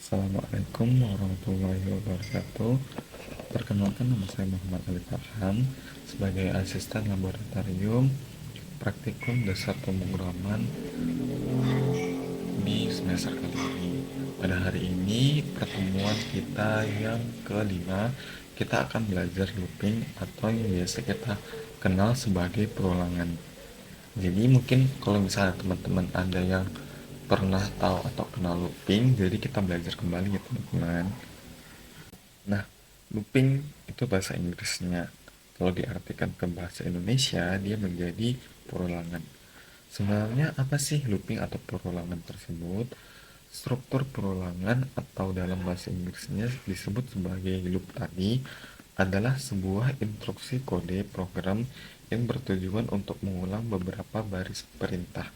Assalamualaikum warahmatullahi wabarakatuh. Perkenalkan, nama saya Muhammad Ali Farhan sebagai asisten laboratorium praktikum dasar pemrograman di semester kali ini. Pada hari ini pertemuan kita yang kelima, kita akan belajar looping atau yang biasa kita kenal sebagai perulangan. Jadi mungkin kalau misalnya teman-teman ada yang pernah tahu atau kenal looping, jadi kita belajar kembali ya teman-teman. Nah, looping itu bahasa Inggrisnya. Kalau diartikan ke bahasa Indonesia, dia menjadi perulangan. Sebenarnya apa sih looping atau perulangan tersebut? Struktur perulangan atau dalam bahasa Inggrisnya disebut sebagai loop tadi adalah sebuah instruksi kode program yang bertujuan untuk mengulang beberapa baris perintah.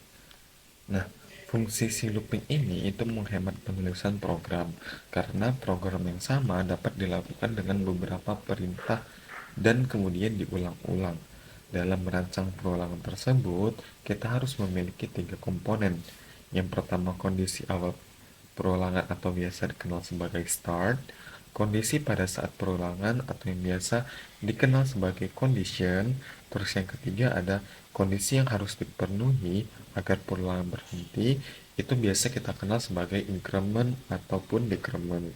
Nah, fungsi si looping ini itu menghemat penulisan program, karena program yang sama dapat dilakukan dengan beberapa perintah dan kemudian diulang-ulang. Dalam merancang perulangan tersebut, kita harus memiliki tiga komponen. Yang pertama, kondisi awal perulangan atau biasa dikenal sebagai start, kondisi pada saat perulangan atau yang biasa dikenal sebagai condition, terus yang ketiga ada kondisi yang harus dipenuhi agar perulangan berhenti, itu biasa kita kenal sebagai increment ataupun decrement.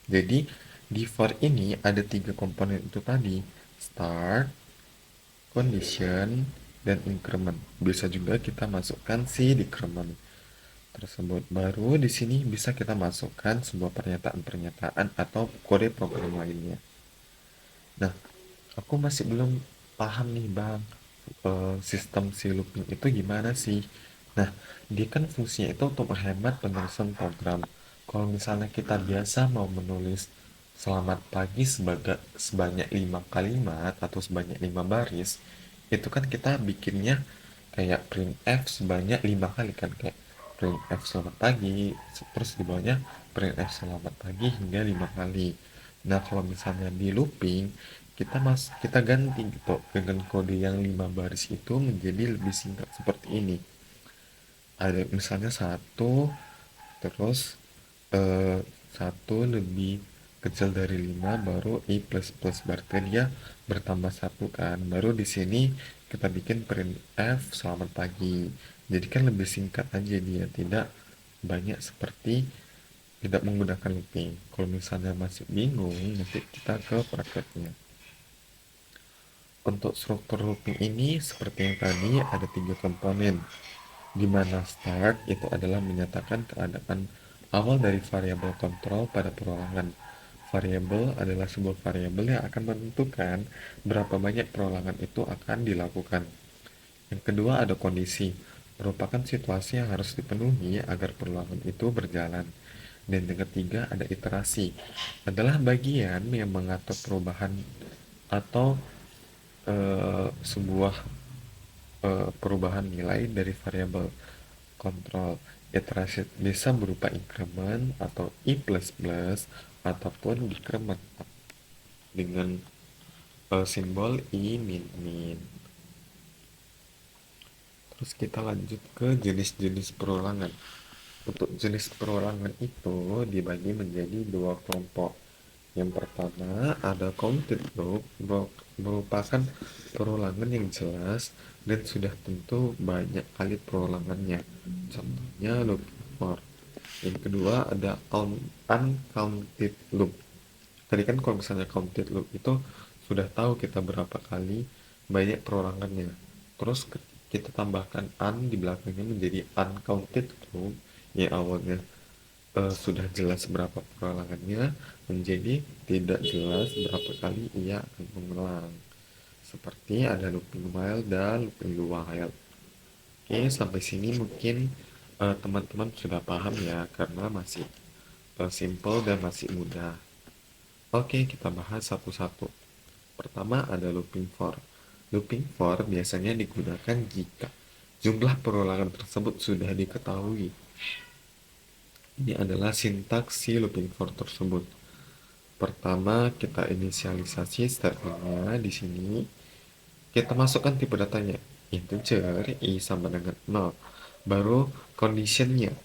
Jadi di for ini ada tiga komponen itu tadi, start, condition, dan increment. Bisa juga kita masukkan si decrement tersebut. Baru di sini bisa kita masukkan sebuah pernyataan-pernyataan atau kode program lainnya. Nah, aku masih belum paham nih Bang, sistem si looping itu gimana sih? Nah, dia kan fungsinya itu untuk menghemat penulisan program. Kalau misalnya kita biasa mau menulis selamat pagi sebanyak 5 kalimat atau sebanyak 5 baris, itu kan kita bikinnya kayak printf sebanyak 5 kali kan, kayak printf selamat pagi, terus di bawahnya printf selamat pagi hingga 5 kali. Nah, kalau misalnya di looping, kita ganti gitu dengan kode yang 5 baris itu menjadi lebih singkat seperti ini. Ada misalnya satu, terus eh, satu lebih kecil dari 5 baru i plus plus, berarti dia bertambah satu kan. Baru di sini kita bikin printf selamat pagi. Jadi kan lebih singkat aja dia, tidak banyak seperti tidak menggunakan looping. Kalau misalnya masih bingung, nanti kita ke prakteknya. Untuk struktur looping ini seperti yang tadi ada tiga komponen, di mana start itu adalah menyatakan keadaan awal dari variabel kontrol pada perulangan. Variabel adalah sebuah variabel yang akan menentukan berapa banyak perulangan itu akan dilakukan. Yang kedua ada kondisi, merupakan situasi yang harus dipenuhi agar perulangan itu berjalan. Dan yang ketiga ada iterasi, adalah bagian yang mengatur perubahan atau sebuah perubahan nilai dari variabel kontrol. Iterasi bisa berupa increment atau i plus plus ataupun decrement dengan simbol i min min. Terus kita lanjut ke jenis-jenis perulangan. Untuk jenis perulangan itu dibagi menjadi dua kelompok. Yang pertama ada counted loop, merupakan perulangan yang jelas dan sudah tentu banyak kali perulangannya. Contohnya loop for. Yang kedua ada uncounted loop. Tadi kan kalau misalnya counted loop itu sudah tahu kita berapa kali banyak perulangannya. Terus kita tambahkan di belakangnya menjadi uncounted loop yang awalnya sudah jelas berapa perulangannya menjadi tidak jelas berapa kali ia akan mengulang. Seperti ada looping while dan looping while. Oke, sampai sini mungkin teman-teman sudah paham ya, karena masih simple dan masih mudah. Oke, kita bahas satu-satu. Pertama ada looping for. Looping for biasanya digunakan jika jumlah perulangan tersebut sudah diketahui. Ini adalah sintaks si looping for tersebut. Pertama, kita inisialisasi statementnya di sini. Kita masukkan tipe datanya integer i sama dengan 0. Baru conditionnya.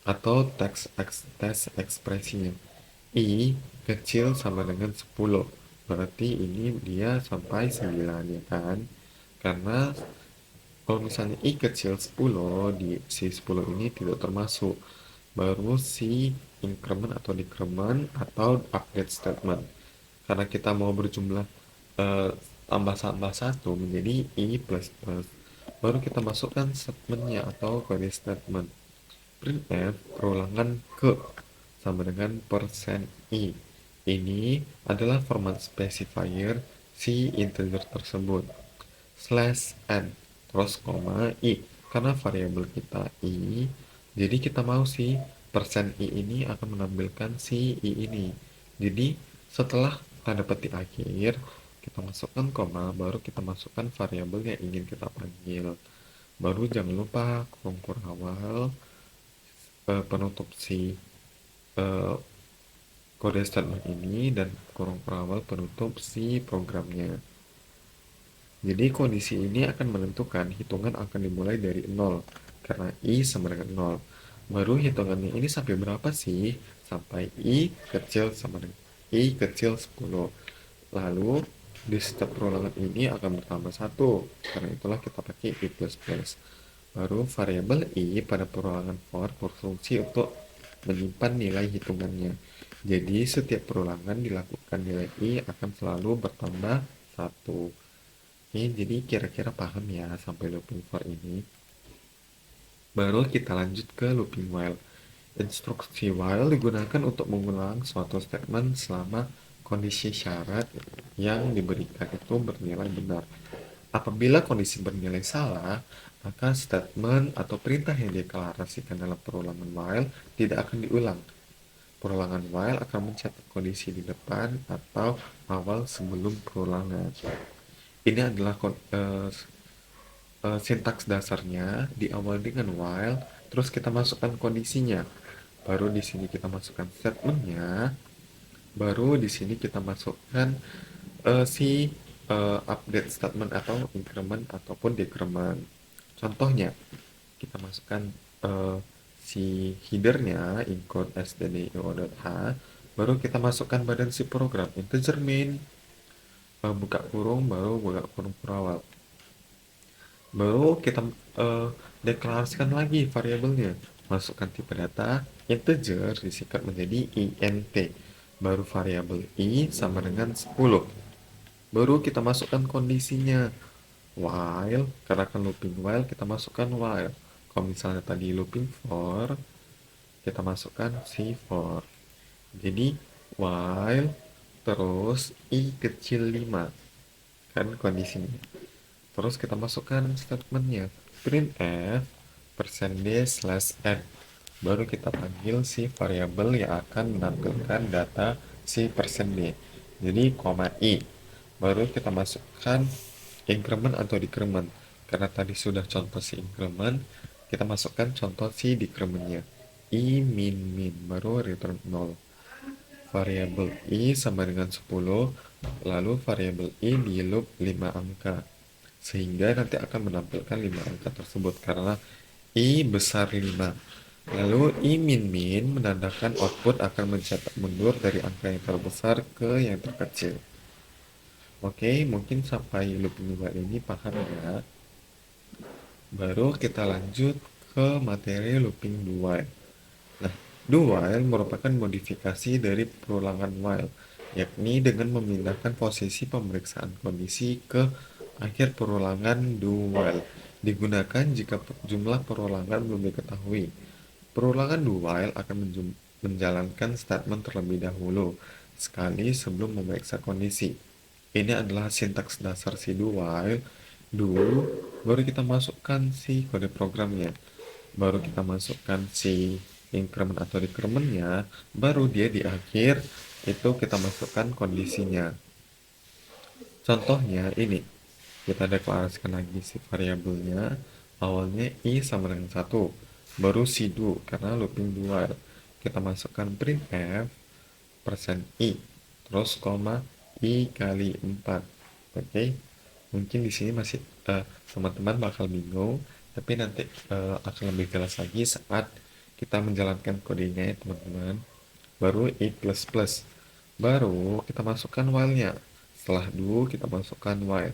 atau teks ekspresinya. I kecil sama dengan 10. Berarti ini dia sampai 9 ya kan? Karena kalau misalnya I kecil 10, di si 10 ini tidak termasuk. Baru si increment atau decrement atau update statement. Karena kita mau berjumlah eh, tambah satu menjadi I plus plus. Baru kita masukkan statementnya atau kode statement. Printf perulangan ke sama dengan persen %i. Ini adalah format specifier si integer tersebut. Slash n terus koma i. Karena variabel kita i, jadi kita mau si persen %i ini akan menampilkan si i ini. Jadi setelah tanda petik akhir, kita masukkan koma, baru kita masukkan variabel yang ingin kita panggil. Baru jangan lupa kurung awal penutup si eh, kode statement ini dan kurung awal penutup si programnya. Jadi kondisi ini akan menentukan hitungan akan dimulai dari 0 karena i sama dengan 0. Baru hitungannya ini sampai berapa sih? Sampai i kecil sama dengan i kecil 10. Lalu di setiap perulangan ini akan bertambah 1. Karena itulah kita pakai i plus plus. Baru variabel i pada perulangan for berfungsi untuk menyimpan nilai hitungannya. Jadi setiap perulangan dilakukan nilai i akan selalu bertambah 1. Oke, jadi kira-kira paham ya sampai looping for ini. Baru kita lanjut ke looping while. Instruksi while digunakan untuk mengulang suatu statement selama kondisi syarat yang diberikan itu bernilai benar. Apabila kondisi bernilai salah, maka statement atau perintah yang deklarasikan dalam perulangan while tidak akan diulang. Perulangan while akan mencatat kondisi di depan atau awal sebelum perulangan. Ini adalah sintaks dasarnya diawali dengan while, terus kita masukkan kondisinya. Baru di sini kita masukkan statementnya. Baru di sini kita masukkan si update statement atau increment ataupun decrement. Contohnya, kita masukkan si headernya include stdio.h. Baru kita masukkan badan si program integer main, buka kurung, baru buka kurung awal. Baru kita deklarasikan lagi variabelnya. Masukkan tipe data integer disingkat menjadi int. Baru variabel i sama dengan 10. Baru kita masukkan kondisinya. While, karena kan looping while, kita masukkan while. Kalau misalnya tadi looping for, kita masukkan si for. Jadi while terus i kecil 5 kan kondisinya. Terus kita masukkan statementnya printf %d/n. Baru kita panggil si variabel yang akan menampilkan data si %d. Jadi koma i. Baru kita masukkan increment atau decrement. Karena tadi sudah contoh si increment, kita masukkan contoh si decrementnya. I min min baru return 0. Variabel i sama dengan 10, lalu variabel i di loop 5 angka. Sehingga nanti akan menampilkan 5 angka tersebut karena i besar 5. Lalu i min min menandakan output akan mencetak mundur dari angka yang terbesar ke yang terkecil. Oke, mungkin sampai looping while ini paham ya. Baru kita lanjut ke materi looping do while. Nah, do while merupakan modifikasi dari perulangan while, yakni dengan memindahkan posisi pemeriksaan kondisi ke akhir perulangan do while. Digunakan jika jumlah perulangan belum diketahui. Perulangan do while akan menjalankan statement terlebih dahulu sekali sebelum memeriksa kondisi. Ini adalah sintaks dasar si do while. Do, baru kita masukkan si kode programnya. Baru kita masukkan si increment atau decrementnya, baru dia di akhir itu kita masukkan kondisinya. Contohnya ini, kita deklarasikan lagi si variabelnya, awalnya i sama dengan 1, baru si do karena looping do while. Kita masukkan printf %i, terus koma i kali 4. Oke, mungkin di sini masih teman-teman bakal bingung, tapi nanti akan lebih jelas lagi saat kita menjalankan kodenya ya teman-teman. Baru i plus plus. Baru kita masukkan while-nya. Setelah do kita masukkan while.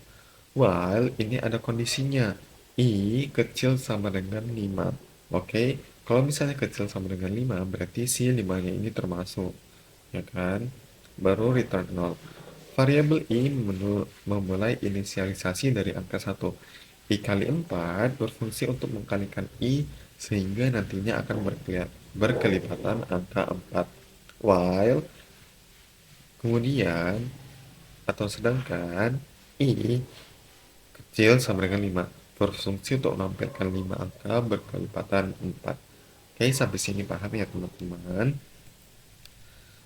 While ini ada kondisinya. I kecil sama dengan 5. Oke, kalau misalnya kecil sama dengan 5, berarti si 5-nya ini termasuk. Ya kan? Baru return 0. Variabel i memulai inisialisasi dari angka 1. I kali 4 berfungsi untuk mengkalikan i sehingga nantinya akan berkelipatan angka 4. While kemudian atau sedangkan i kecil sama dengan 5 berfungsi untuk menampilkan 5 angka berkelipatan 4. Oke, sampai sini paham ya teman-teman.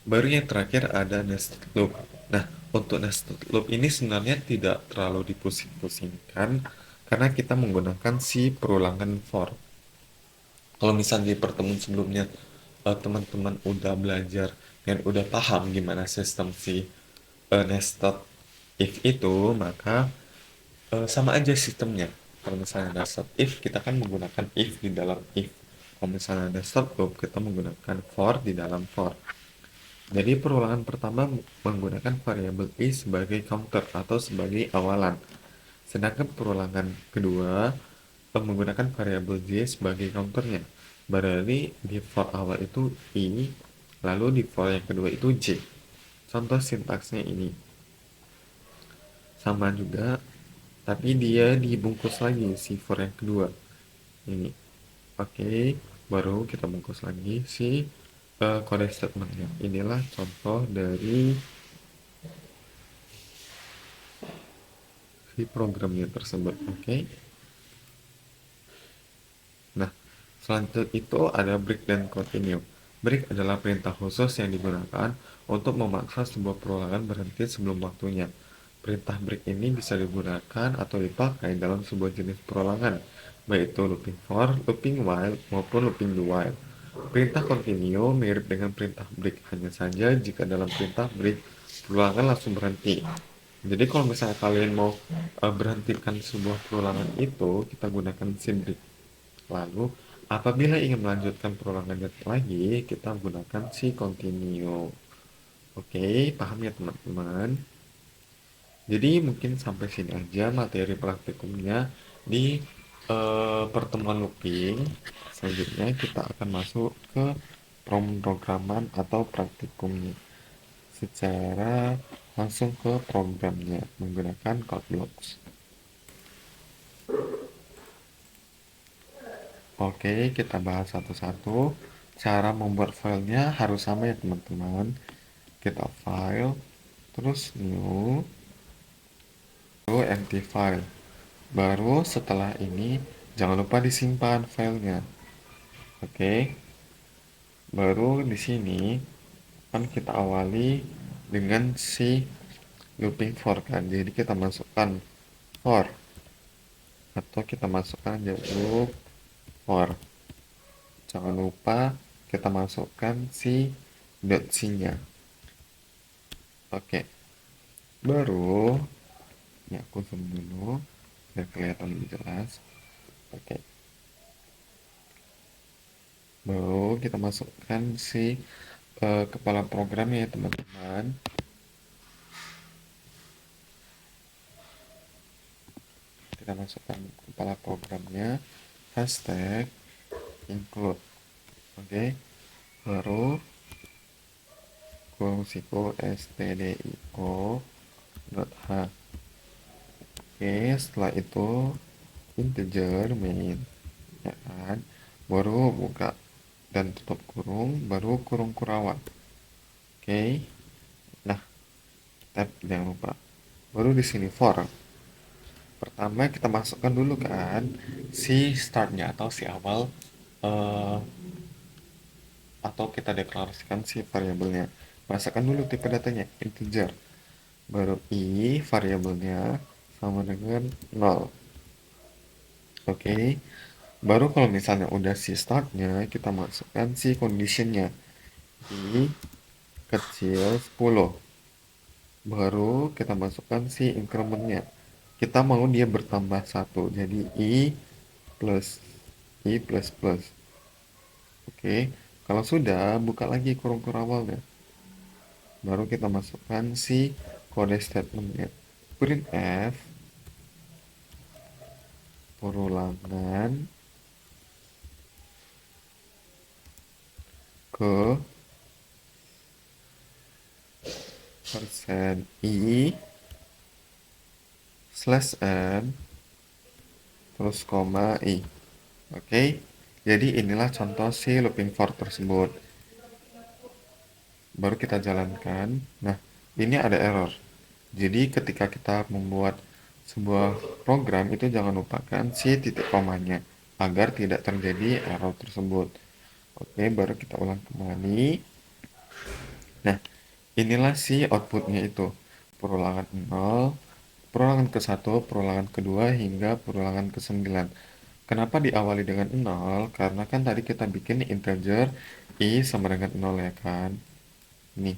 Baru yang terakhir ada nested loop. Nah, untuk nested loop ini sebenarnya tidak terlalu dipusing-pusingkan karena kita menggunakan si perulangan for. Kalau misalnya di pertemuan sebelumnya teman-teman udah belajar dan udah paham gimana sistem si nested if itu, maka sama aja sistemnya. Kalau misalnya nested if, kita kan menggunakan if di dalam if. Kalau misalnya nested loop, kita menggunakan for di dalam for. Jadi perulangan pertama menggunakan variabel i sebagai counter atau sebagai awalan. Sedangkan perulangan kedua menggunakan variabel j sebagai counternya. Berarti di for awal itu i, lalu di for yang kedua itu j. Contoh sintaksnya ini. Sama juga, tapi dia dibungkus lagi si for yang kedua. Ini. Oke, baru kita bungkus lagi si kode statementnya. Inilah contoh dari si programnya tersebut. Oke. Nah, selanjutnya itu ada break dan continue. Break adalah perintah khusus yang digunakan untuk memaksa sebuah perulangan berhenti sebelum waktunya. Perintah break ini bisa digunakan atau dipakai dalam sebuah jenis perulangan, baik itu looping for, looping while, maupun looping do while. Perintah continue mirip dengan perintah break, hanya saja jika dalam perintah break, perulangan langsung berhenti. Jadi kalau misalnya kalian mau berhentikan sebuah perulangan itu, kita gunakan si break. Lalu apabila ingin melanjutkan perulangannya lagi, kita gunakan si continue. Oke, paham ya teman-teman? Jadi mungkin sampai sini aja materi praktikumnya di pertemuan looping. Selanjutnya kita akan masuk ke pemrograman atau praktikumnya secara langsung ke programnya menggunakan code blocks. Oke, kita bahas satu-satu. Cara membuat filenya harus sama ya teman-teman. Kita file, terus new, lalu empty file. Baru setelah ini jangan lupa disimpan filenya. Oke. Baru di sini kan kita awali dengan si looping for kan. Jadi kita masukkan for atau kita masukkan aja loop for. Jangan lupa kita masukkan si .c-nya. Oke. Baru ya aku zoom dulu biar kelihatan lebih jelas. Oke. Baru kita masukkan si kepala programnya ya teman-teman. Kita masukkan kepala programnya, hashtag include. Oke. Baru kurung siku stdio .h. Oke, setelah itu integer main, ya kan? Baru buka dan tutup kurung, baru kurung kurawat. Oke. Nah, tab jangan lupa. Baru di sini for. Pertama kita masukkan dulu kan si startnya atau si awal atau kita deklarasikan si variabelnya. Masukkan dulu tipe datanya integer. Baru i variabelnya sama dengan 0. Oke. Baru kalau misalnya udah si startnya, kita masukkan si conditionnya i kecil 10. Baru kita masukkan si incrementnya. Kita mau dia bertambah 1, jadi i plus plus. Oke. Oke, kalau sudah, buka lagi kurung awalnya. Baru kita masukkan si kode statementnya. Printf perulangan ke persen i slash n terus koma i. Oke, jadi inilah contoh si looping for tersebut. Baru kita jalankan. Nah, ini ada error. Jadi ketika kita membuat sebuah program itu jangan lupakan si titik komanya agar tidak terjadi error tersebut. Oke, baru kita ulang kembali. Nah, inilah si outputnya itu. Perulangan 0, perulangan ke-1, perulangan kedua hingga perulangan ke-9. Kenapa diawali dengan 0? Karena kan tadi kita bikin integer i sama dengan 0 ya kan? Nih.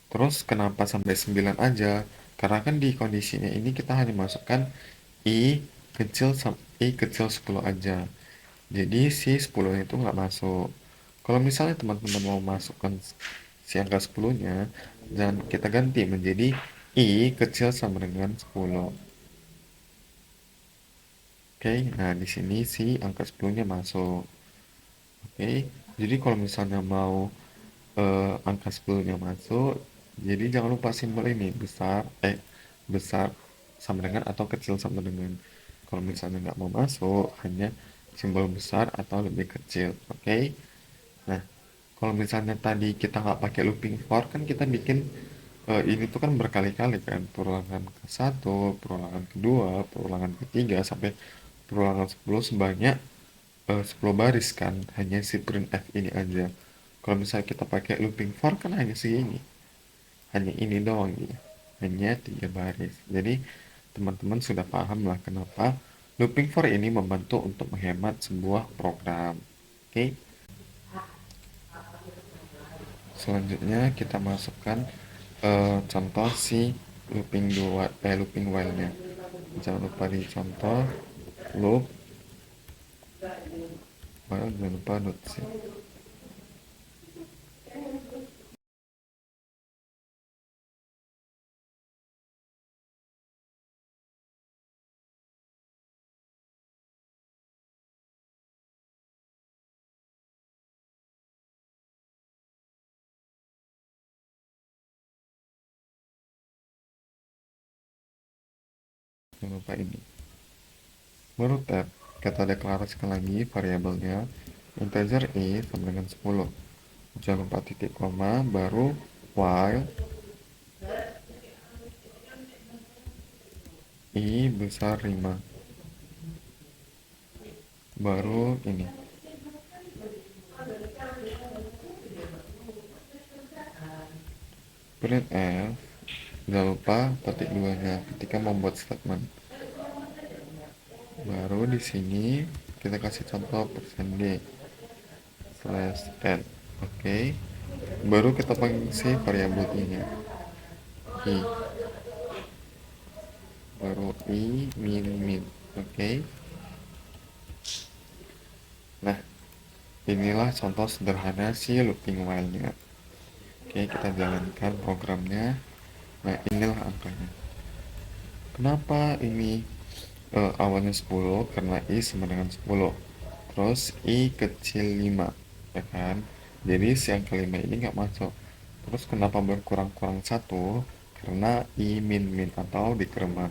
Terus kenapa sampai 9 aja? Karena kan di kondisinya ini kita hanya masukkan i kecil 10 aja. Jadi si 10 itu nggak masuk. Kalau misalnya teman-teman mau masukkan si angka 10-nya, dan kita ganti menjadi i kecil sama dengan 10. Oke, nah di sini si angka 10-nya masuk. Oke, jadi kalau misalnya mau angka 10-nya masuk, jadi jangan lupa simbol ini besar sama dengan atau kecil sama dengan. Kalau misalnya nggak mau masuk, hanya simbol besar atau lebih kecil. Oke, nah kalau misalnya tadi kita nggak pakai looping for, kan kita bikin ini tuh kan berkali-kali kan, perulangan ke-1, perulangan kedua, perulangan ketiga sampai perulangan 10 sebanyak 10 baris kan, hanya si printf ini aja. Kalau misalnya kita pakai looping for kan hanya segini, hanya ini doang ya, hanya 3 baris. Jadi teman-teman sudah paham lah kenapa looping for ini membantu untuk menghemat sebuah program. Oke, selanjutnya kita masukkan contoh si looping while-nya. Jangan lupa di contoh loop while, jangan lupa dot c. Jangan lupa ini. Baru tab, kita deklarasikan lagi variabelnya integer i sama dengan 10. Jangan lupa titik koma, baru while i besar 5. Baru ini. Printf, jangan lupa petik 2-nya ketika membuat statement. Baru di sini kita kasih contoh %d slash n. Oke, baru kita panggil si variabel ini i, baru i min. Oke, nah inilah contoh sederhana si looping while-nya. Oke, kita jalankan programnya. Nah inilah angkanya. Kenapa ini awalnya 10? Karena i sama dengan 10, terus i kecil 5 ya kan, jadi si angka 5 ini nggak masuk. Terus kenapa berkurang-kurang 1? Karena i min atau dikremat.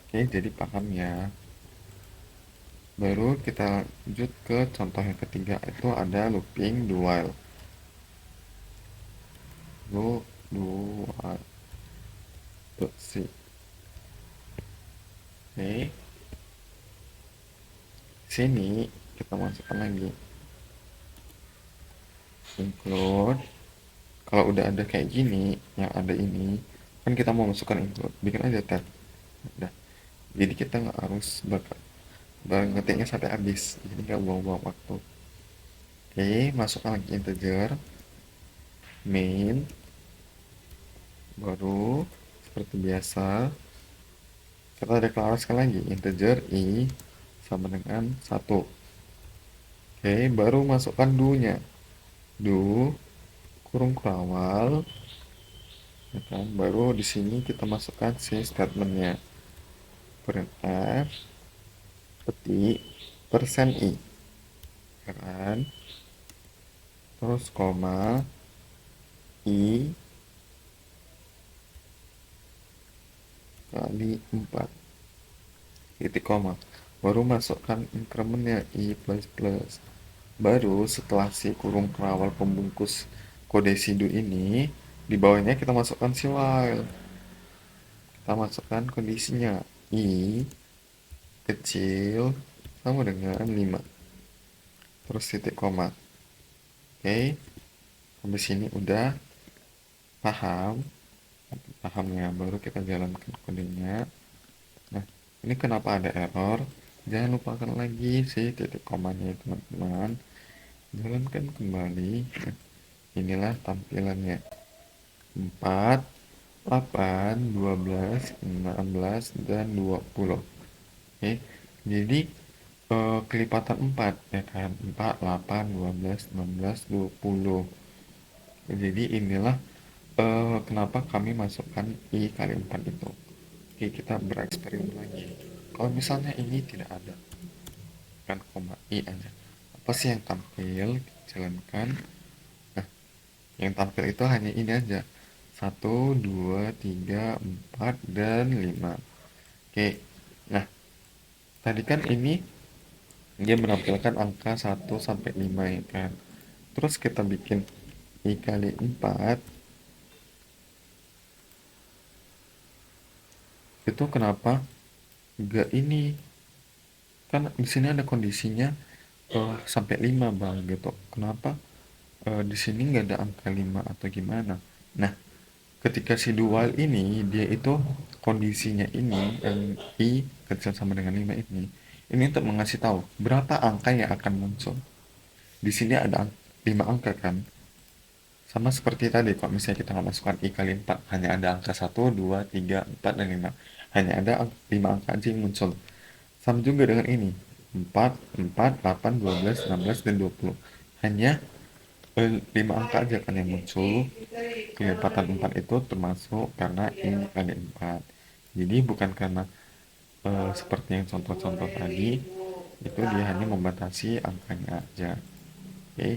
Oke, jadi paham ya. Baru kita lanjut ke contoh yang ketiga, itu ada looping do while. Do while c. Oke, sini kita masukkan lagi include. Kalau udah ada kayak gini, yang ada ini kan kita mau masukkan include, bikin aja tab. Udah, jadi kita nggak harus ngetiknya sampai habis, jadi nggak buang-buang waktu. Oke, masukkan lagi integer main, baru seperti biasa kita deklarasikan lagi integer i sama dengan 1. Oke, baru masukkan do-nya. do kurung kerawal, ya kan? Baru di sini kita masukkan si statementnya. Printf petik persen i, ya kan? Terus koma i kali 4 titik koma, baru masukkan incrementnya i plus plus. Baru setelah si kurung kerawal pembungkus kode sidu ini, di bawahnya kita masukkan si while. Kita masukkan kondisinya i kecil sama dengan 5, terus titik koma. Oke, sampai sini udah paham pahamnya, baru kita jalankan kodenya. Nah, ini kenapa ada error? Jangan lupakan lagi si titik komanya ya, teman-teman. Jalankan kembali. Nah, inilah tampilannya. 4, 8, 12, 16, dan 20. Oke, jadi kelipatan 4 ya kan, 4, 8, 12, 16, 20. Jadi inilah kenapa kami masukkan i kali 4 itu. Oke, kita bereksperimen lagi. Kalau misalnya ini tidak ada, kan koma i aja, apa sih yang tampil? Jalankan. Nah, yang tampil itu hanya ini aja, 1, 2, 3, 4, dan 5. Oke, nah tadi kan ini dia menampilkan angka 1 sampai 5 ya kan. Terus kita bikin i kali 4, itu kenapa gak ini? Kan di sini ada kondisinya sampai 5 bang gitu. Kenapa di sini nggak ada angka 5 atau gimana? Nah, ketika si dual ini dia itu kondisinya ini yang i kecil sama dengan 5 ini untuk mengasih tahu berapa angka yang akan muncul. Di sini ada 5 angka kan, sama seperti tadi kalau misalnya kita nggak masukkan i kali 4, hanya ada angka 1, 2, 3, 4, dan 5, hanya ada 5 angka aja yang muncul. Sama juga dengan ini, 4, 4, 8, 12, 16, dan 20, hanya 5 angka aja kan yang muncul. Kelipatan 4 itu termasuk karena ini kali 4. Jadi bukan karena seperti yang contoh-contoh tadi, itu dia hanya membatasi angkanya aja. Oke,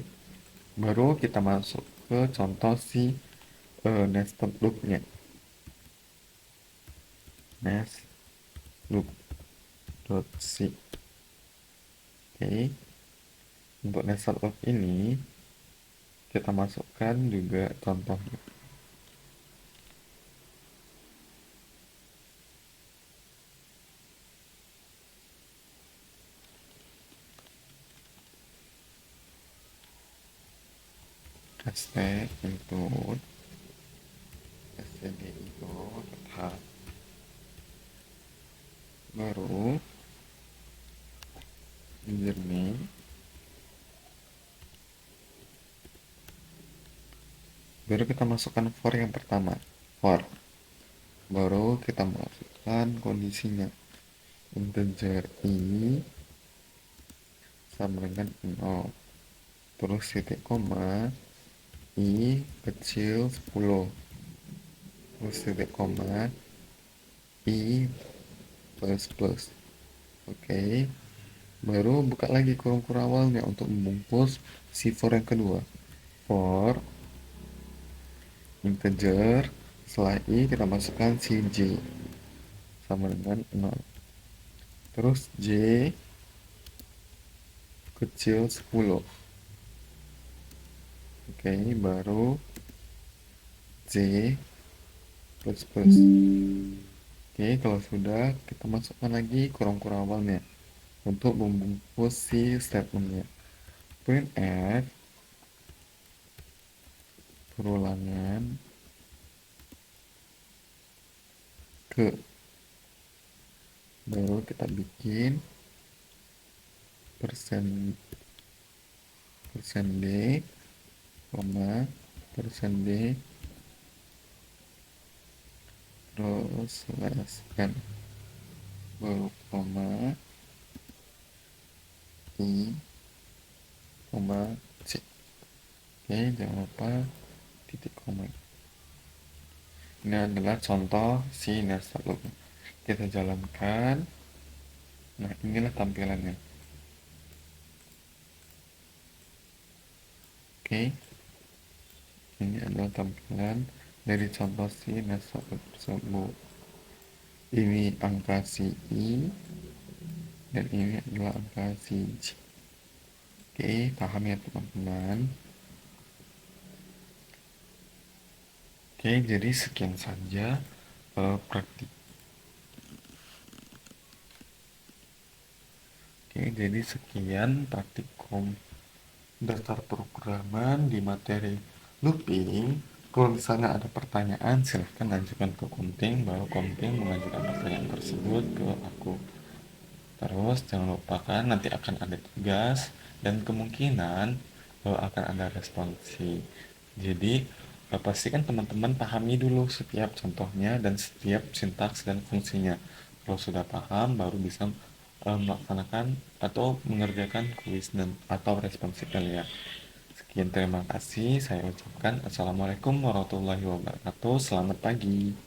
baru kita masuk ke contoh si nested loop-nya. Nest loop dot c. Oke, untuk nested loop ini kita masukkan juga contohnya. St include std itu tetap, baru username, baru kita masukkan for yang pertama, for, baru kita masukkan kondisinya integer i sama dengan 0, terus titik koma i kecil 10, terus titik koma i plus plus. Oke, baru buka lagi kurung awalnya untuk membungkus si for yang kedua. For integer, setelah i kita masukkan si j sama dengan 0, terus j kecil 10. Oke, baru j plus plus. Oke, kalau sudah, kita masukkan lagi kurung awalnya untuk membungkus si statementnya. Printf perulangan ke, baru kita bikin persen d, koma persen d, terus slash n, baru koma i, koma c. Oke, jangan lupa titik koma. Ini adalah contoh si nested loop. Kita jalankan. Nah, inilah tampilannya. Oke, ini adalah tampilan dari contoh si nested loop tersebut. Ini angka si I dan ini adalah angka si J. Oke, paham ya teman-teman? Oke, jadi sekian saja praktik. Oke, jadi sekian praktikum dasar programan di materi looping. Kalau misalnya ada pertanyaan, silahkan ajukan ke Kunting, baru Kunting mengajukan pertanyaan tersebut ke aku. Terus jangan lupakan nanti akan ada tugas dan kemungkinan akan ada responsi. Jadi pastikan teman-teman pahami dulu setiap contohnya dan setiap sintaks dan fungsinya. Kalau sudah paham, baru bisa melaksanakan atau mengerjakan kuis dan atau responsi kalian. Sekian terima kasih, saya ucapkan Assalamualaikum warahmatullahi wabarakatuh. Selamat pagi.